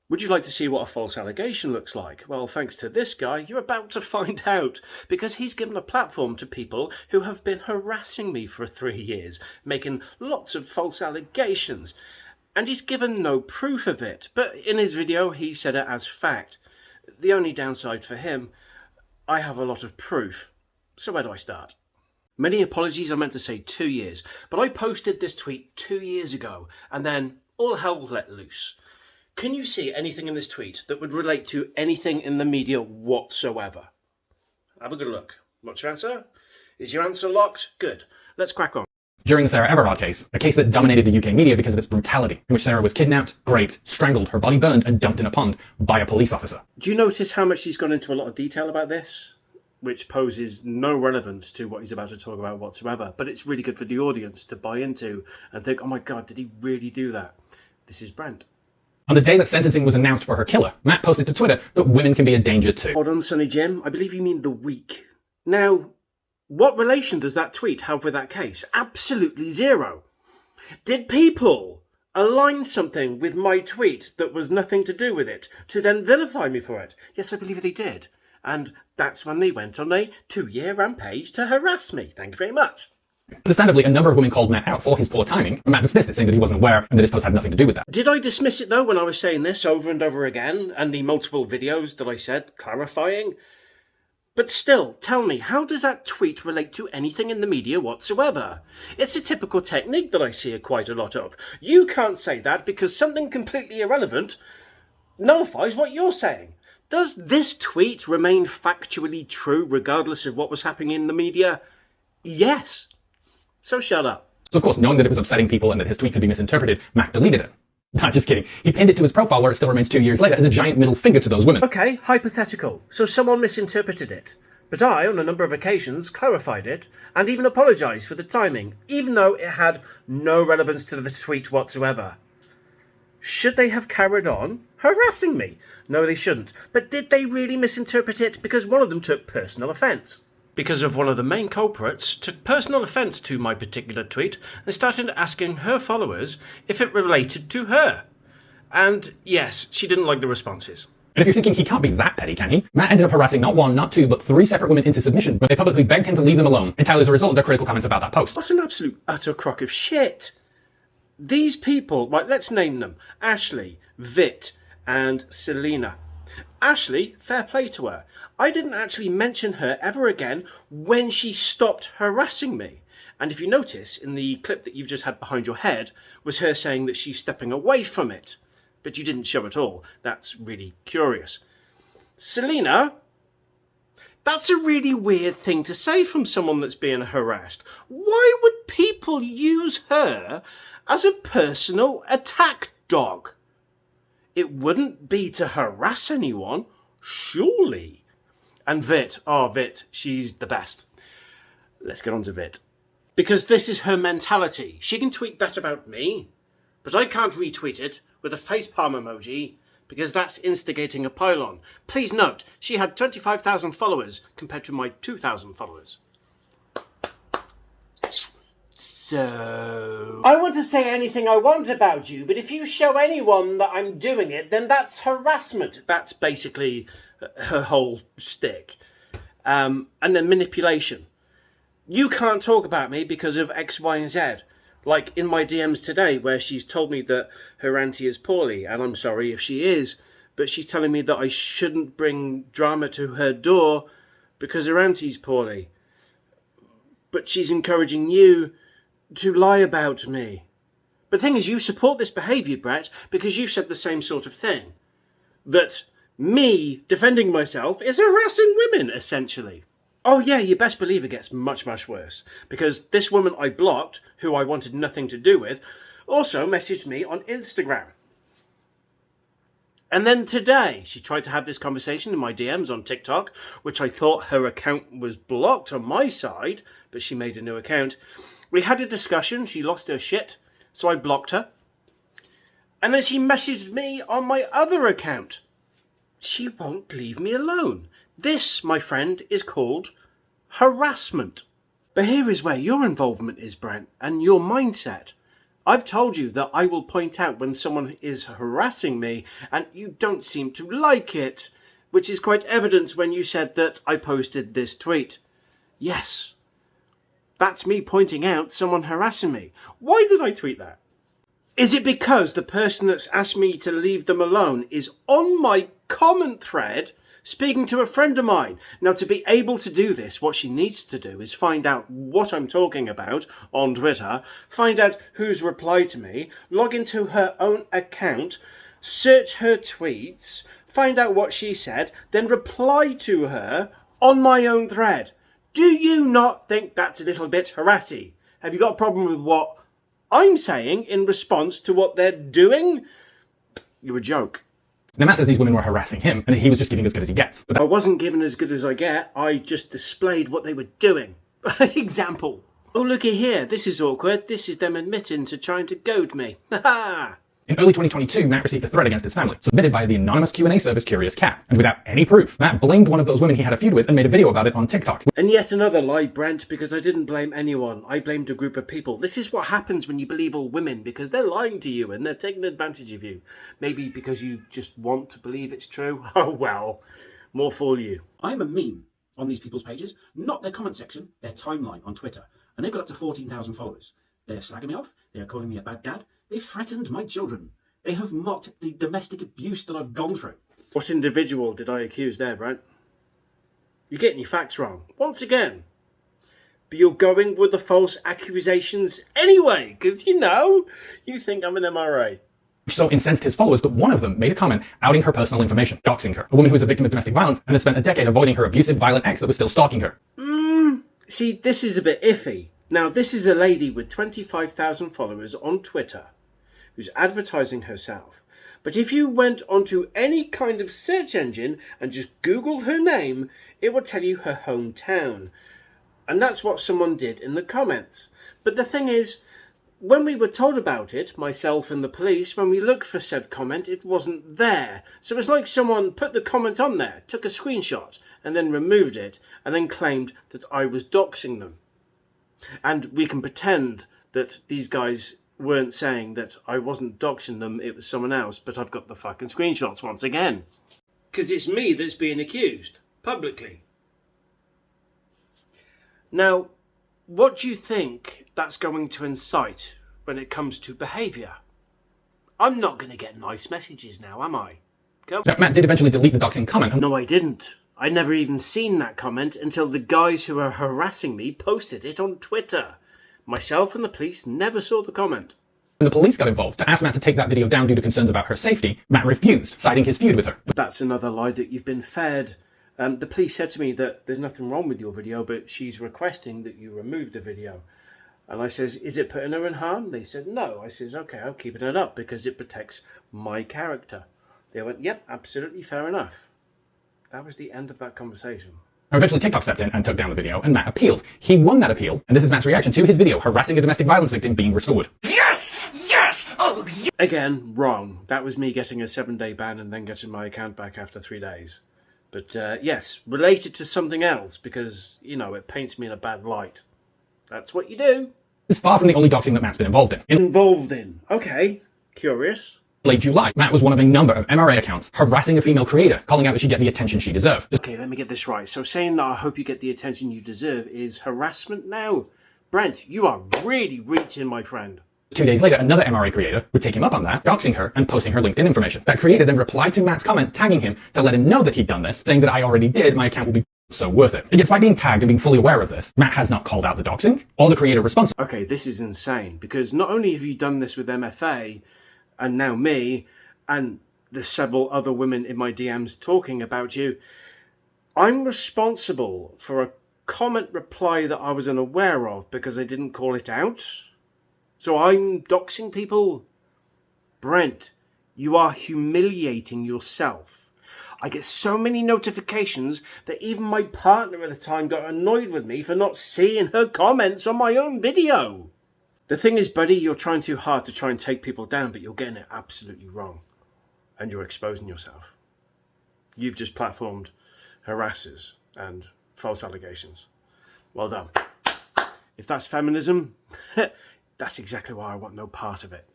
Would you like to see what a false allegation looks like? Well, thanks to this guy, you're about to find out, because he's given a platform to people who have been harassing me for 3 years, making lots of false allegations, and he's given no proof of it, but in his video he said it as fact. The only downside for him, I have a lot of proof. So where do I start? Many apologies, I meant to say 2 years, but I posted this tweet 2 years ago, and then all hell was let loose. Can you see anything in this tweet that would relate to anything in the media whatsoever? Have a good look. What's your answer? Is your answer locked? Good. Let's crack on. During the Sarah Everard case, a case that dominated the UK media because of its brutality, in which Sarah was kidnapped, raped, strangled, her body burned and dumped in a pond by a police officer. Do you notice how much he's gone into a lot of detail about this? Which poses no relevance to what he's about to talk about whatsoever, but it's really good for the audience to buy into and think, oh my god, did he really do that? This is Brent. On the day that sentencing was announced for her killer, Matt posted to Twitter that women can be a danger too. Hold on, Sonny Jim. I believe you mean the week. Now, what relation does that tweet have with that case? Absolutely zero. Did people align something with my tweet that was nothing to do with it to then vilify me for it? Yes, I believe they did. And that's when they went on a 2-year rampage to harass me. Thank you very much. Understandably, a number of women called Matt out for his poor timing, and Matt dismissed it, saying that he wasn't aware and that his post had nothing to do with that. Did I dismiss it though when I was saying this over and over again, and the multiple videos that I said clarifying? But still, tell me, how does that tweet relate to anything in the media whatsoever? It's a typical technique that I see quite a lot of. You can't say that because something completely irrelevant nullifies what you're saying. Does this tweet remain factually true regardless of what was happening in the media? Yes. So shut up. So of course, knowing that it was upsetting people and that his tweet could be misinterpreted, Matt deleted it. Not just kidding. He pinned it to his profile where it still remains 2 years later as a giant middle finger to those women. Okay, hypothetical. So someone misinterpreted it. But I, on a number of occasions, clarified it and even apologised for the timing, even though it had no relevance to the tweet whatsoever. Should they have carried on harassing me? No, they shouldn't. But did they really misinterpret it because one of them took personal offence? Because of one of the main culprits took personal offence to my particular tweet and started asking her followers if it related to her. And yes, she didn't like the responses. And if you're thinking he can't be that petty, can he? Matt ended up harassing not one, not two, but 3 separate women into submission when they publicly begged him to leave them alone, entirely as a result of their critical comments about that post. What's an absolute utter crock of shit? These people, right, let's name them. Ashley, Vit, and Selena. Ashley, fair play to her. I didn't actually mention her ever again when she stopped harassing me. And if you notice, in the clip that you've just had behind your head, was her saying that she's stepping away from it. But you didn't show it all. That's really curious. Selena, that's a really weird thing to say from someone that's being harassed. Why would people use her as a personal attack dog? It wouldn't be to harass anyone, surely. And Vit, she's the best. Let's get on to Vit. Because this is her mentality. She can tweet that about me, but I can't retweet it with a facepalm emoji because that's instigating a pylon. Please note, she had 25,000 followers compared to my 2,000 followers. So, I want to say anything I want about you, but if you show anyone that I'm doing it, then that's harassment. That's basically her whole shtick. And then manipulation. You can't talk about me because of X, Y, and Z. Like in my DMs today, where she's told me that her auntie is poorly, and I'm sorry if she is, but she's telling me that I shouldn't bring drama to her door because her auntie's poorly. But she's encouraging you to lie about me. But the thing is, you support this behaviour, Brett, because you've said the same sort of thing. That me defending myself is harassing women, essentially. Oh yeah, you best believe it gets much, much worse. Because this woman I blocked, who I wanted nothing to do with, also messaged me on Instagram. And then today, she tried to have this conversation in my DMs on TikTok, which I thought her account was blocked on my side, but she made a new account. We had a discussion, she lost her shit, so I blocked her. And then she messaged me on my other account. She won't leave me alone. This, my friend, is called harassment. But here is where your involvement is, Brent, and your mindset. I've told you that I will point out when someone is harassing me, and you don't seem to like it, which is quite evident when you said that I posted this tweet. Yes, that's me pointing out someone harassing me. Why did I tweet that? Is it because the person that's asked me to leave them alone is on my comment thread speaking to a friend of mine? Now, to be able to do this, what she needs to do is find out what I'm talking about on Twitter, find out who's replied to me, log into her own account, search her tweets, find out what she said, then reply to her on my own thread. Do you not think that's a little bit harassy? Have you got a problem with what I'm saying in response to what they're doing? You're a joke. Now, Matt says these women were harassing him, and he was just giving as good as he gets. But I wasn't giving as good as I get, I just displayed what they were doing. Example. Oh, looky here, this is awkward. This is them admitting to trying to goad me. Ha ha! in early 2022, Matt received a threat against his family, submitted by the anonymous Q&A service Curious Cat. And without any proof, Matt blamed one of those women he had a feud with and made a video about it on TikTok. And yet another lie, Brent, because I didn't blame anyone. I blamed a group of people. This is what happens when you believe all women, because they're lying to you and they're taking advantage of you. Maybe because you just want to believe it's true. Oh well, more fool you. I'm a meme on these people's pages, not their comment section, their timeline on Twitter. And they've got up to 14,000 followers. They're slagging me off, they're calling me a bad dad, they've threatened my children. They have mocked the domestic abuse that I've gone through. What individual did I accuse there, Brent? You're getting your facts wrong, once again. But you're going with the false accusations anyway, because, you think I'm an MRA. So incensed his followers that one of them made a comment outing her personal information, doxing her, a woman who was a victim of domestic violence and has spent a decade avoiding her abusive, violent ex that was still stalking her. See, this is a bit iffy. Now, this is a lady with 25,000 followers on Twitter who's advertising herself. But if you went onto any kind of search engine and just Googled her name, it would tell you her hometown. And that's what someone did in the comments. But the thing is, when we were told about it, myself and the police, when we looked for said comment, it wasn't there. So it's like someone put the comment on there, took a screenshot, and then removed it, and then claimed that I was doxing them. And we can pretend that these guys weren't saying that I wasn't doxing them, it was someone else, but I've got the fucking screenshots once again. Because it's me that's being accused, publicly. Now, what do you think that's going to incite when it comes to behaviour? I'm not going to get nice messages now, am I? Go. Now, Matt did eventually delete the doxing comment. No, I didn't. I'd never even seen that comment until the guys who were harassing me posted it on Twitter. Myself and the police never saw the comment. When the police got involved to ask Matt to take that video down due to concerns about her safety, Matt refused, citing his feud with her. That's another lie that you've been fed. The police said to me that there's nothing wrong with your video, but she's requesting that you remove the video. And I says, is it putting her in harm? They said, no. I says, okay, I'll keep it up because it protects my character. They went, yep, absolutely fair enough. That was the end of that conversation. Eventually, TikTok stepped in and took down the video, and Matt appealed. He won that appeal, and this is Matt's reaction to his video harassing a domestic violence victim being restored. Yes! Yes! Oh, yes! Again, wrong. That was me getting a 7-day ban and then getting my account back after 3 days. But yes, related to something else because, it paints me in a bad light. That's what you do. This is far from the only doxing that Matt's been involved in. Involved in? Okay. Curious. Late July, Matt was one of a number of MRA accounts harassing a female creator, calling out that she'd get the attention she deserved. Okay, let me get this right. So saying that I hope you get the attention you deserve is harassment now? Brent, you are really reaching, my friend. 2 days later, another MRA creator would take him up on that, doxing her and posting her LinkedIn information. That creator then replied to Matt's comment, tagging him to let him know that he'd done this, saying that I already did, my account will be so worth it. And despite being tagged and being fully aware of this, Matt has not called out the doxing or the creator responsible. Okay, this is insane because not only have you done this with MFA and now me, and there's several other women in my DMs talking about you, I'm responsible for a comment reply that I was unaware of because I didn't call it out. So I'm doxing people. Brent, you are humiliating yourself. I get so many notifications that even my partner at the time got annoyed with me for not seeing her comments on my own video. The thing is, buddy, you're trying too hard to try and take people down, but you're getting it absolutely wrong. And you're exposing yourself. You've just platformed harassers and false allegations. Well done. If that's feminism, That's exactly why I want no part of it.